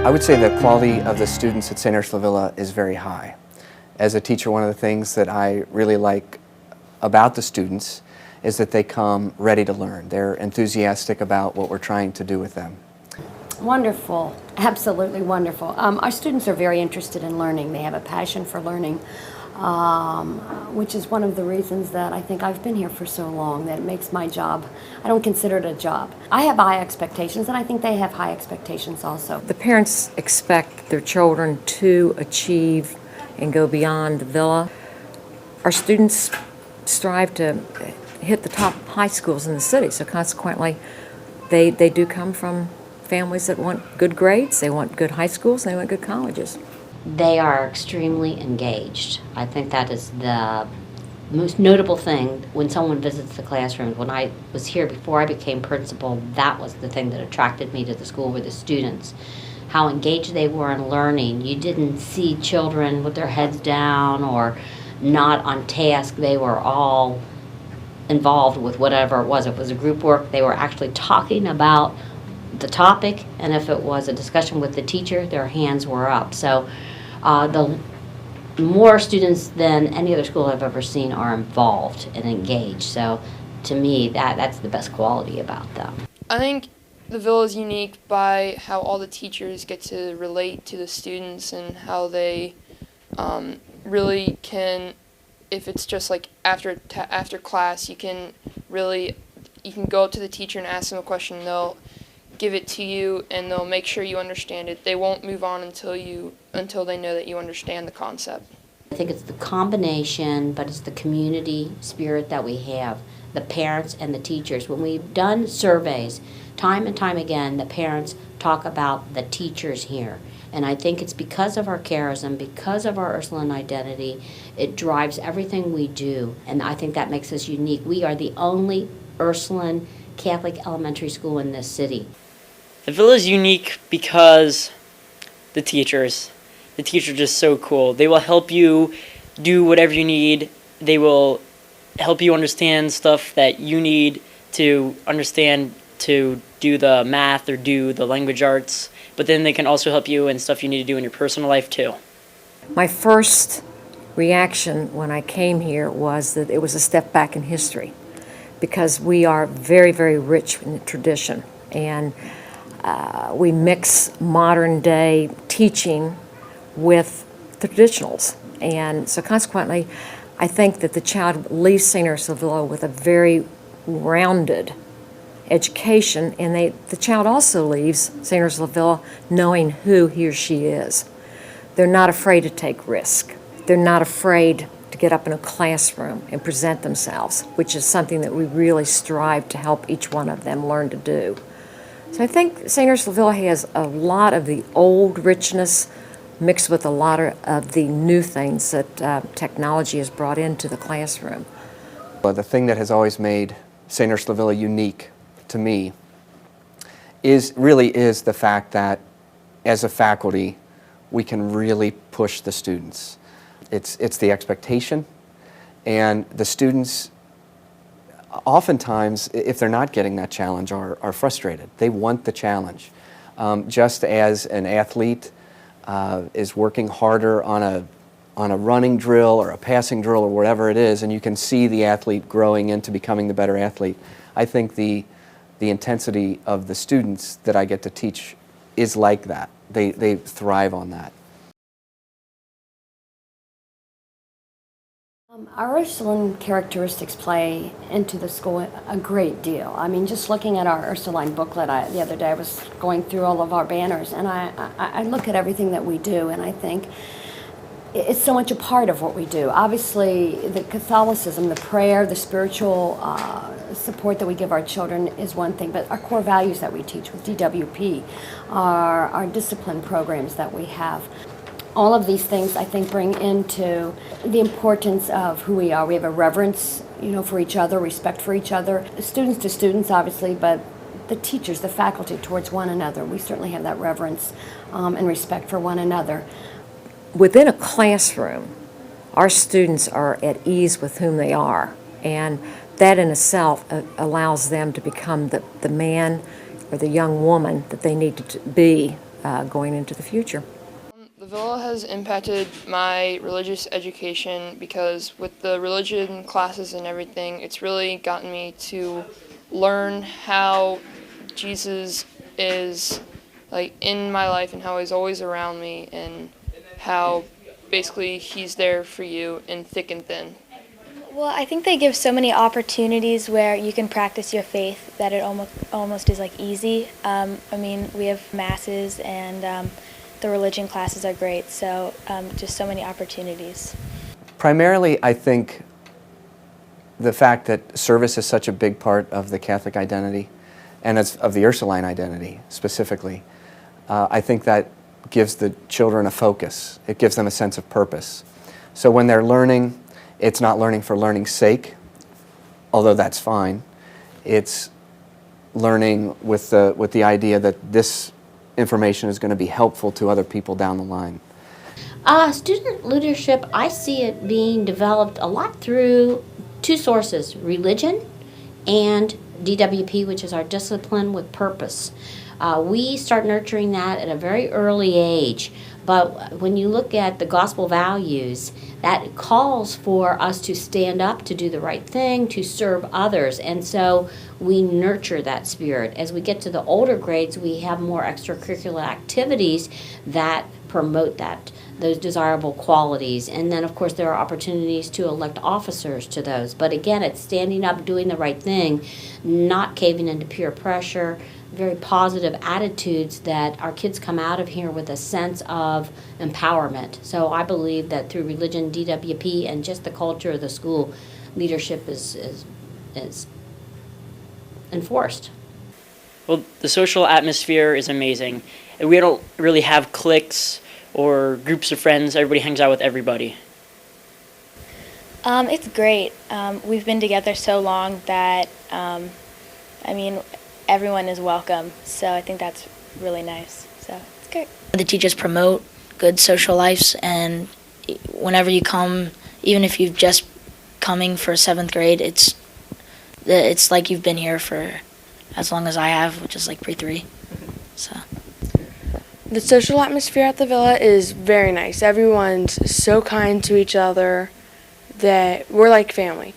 I would say the quality of the students at St. Ursula Villa is very high. As a teacher, one of the things that I really like about the students is that they come ready to learn. They're enthusiastic about what we're trying to do with them. Wonderful, absolutely wonderful. Our students are very interested in learning. They have a passion for learning, which is one of the reasons that I think I've been here for so long, that it makes my job, I don't consider it a job. I have high expectations, and I think they have high expectations also. The parents expect their children to achieve and go beyond the villa. Our students strive to hit the top high schools in the city, so consequently they do come from families that want good grades, they want good high schools, and they want good colleges. They are extremely engaged. I think that is the most notable thing when someone visits the classrooms. When I was here before I became principal, that was the thing that attracted me to the school, were the students. How engaged they were in learning. You didn't see children with their heads down or not on task. They were all involved with whatever it was. If it was a group work, they were actually talking about the topic, and if it was a discussion with the teacher, their hands were up. So the more students than any other school I've ever seen are involved and engaged. So to me, that's the best quality about them. I think the Villa is unique by how all the teachers get to relate to the students and how they really can, if it's just like after class, you can go up to the teacher and ask them a question. They'll give it to you and they'll make sure you understand it. They won't move on until they know that you understand the concept. I think it's the combination, but it's the community spirit that we have, the parents and the teachers. When we've done surveys, time and time again, the parents talk about the teachers here. And I think it's because of our charism, because of our Ursuline identity, it drives everything we do. And I think that makes us unique. We are the only Ursuline Catholic elementary school in this city. The Villa is unique because the teachers are just so cool. They will help you do whatever you need. They will help you understand stuff that you need to understand to do the math or do the language arts, but then they can also help you in stuff you need to do in your personal life too. My first reaction when I came here was that it was a step back in history, because we are very, very rich in tradition, and we mix modern day teaching with the traditionals. And so consequently, I think that the child leaves St. Ursula Villa with a very rounded education, and the child also leaves St. Ursula Villa knowing who he or she is. They're not afraid to take risk. They're not afraid to get up in a classroom and present themselves, which is something that we really strive to help each one of them learn to do. So I think St. Ursula Villa has a lot of the old richness mixed with a lot of the new things that technology has brought into the classroom. But the thing that has always made St. Ursula Villa unique to me is the fact that as a faculty we can really push the students. It's the expectation, and the students oftentimes, if they're not getting that challenge, are frustrated. They want the challenge. Just as an athlete is working harder on a running drill or a passing drill or whatever it is, and you can see the athlete growing into becoming the better athlete, I think the intensity of the students that I get to teach is like that. They thrive on that. Our Ursuline characteristics play into the school a great deal. I mean, just looking at our Ursuline booklet the other day, I was going through all of our banners, and I look at everything that we do, and I think it's so much a part of what we do. Obviously, the Catholicism, the prayer, the spiritual support that we give our children is one thing, but our core values that we teach with DWP, our discipline programs that we have, all of these things, I think, bring into the importance of who we are. We have a reverence, for each other, respect for each other, students to students, obviously, but the teachers, the faculty towards one another. We certainly have that reverence and respect for one another. Within a classroom, our students are at ease with whom they are, and that in itself allows them to become the man or the young woman that they need to be going into the future. The Villa has impacted my religious education because with the religion classes and everything, it's really gotten me to learn how Jesus is like in my life and how he's always around me and how basically he's there for you in thick and thin. Well, I think they give so many opportunities where you can practice your faith that it almost is like easy. I mean, we have masses and the religion classes are great, so just so many opportunities. Primarily, I think the fact that service is such a big part of the Catholic identity and of the Ursuline identity specifically, I think that gives the children a focus. It gives them a sense of purpose. So when they're learning, it's not learning for learning's sake, although that's fine. It's learning with the idea that this information is going to be helpful to other people down the line. Student leadership, I see it being developed a lot through two sources, religion and DWP, which is our discipline with purpose. We start nurturing that at a very early age, but when you look at the gospel values, that calls for us to stand up, to do the right thing, to serve others, and so we nurture that spirit. As we get to the older grades, we have more extracurricular activities that promote those desirable qualities. And then, of course, there are opportunities to elect officers to those. But again, it's standing up, doing the right thing, not caving into peer pressure, very positive attitudes that our kids come out of here with a sense of empowerment. So I believe that through religion, DWP, and just the culture of the school, leadership is enforced. Well, the social atmosphere is amazing. We don't really have cliques or groups of friends. Everybody hangs out with everybody. It's great. We've been together so long that, everyone is welcome. So I think that's really nice. So it's great. The teachers promote good social lives, and whenever you come, even if you've just coming for 7th grade, it's like you've been here for as long as I have, which is like pre-3. So the social atmosphere at the Villa is very nice. Everyone's so kind to each other that we're like family.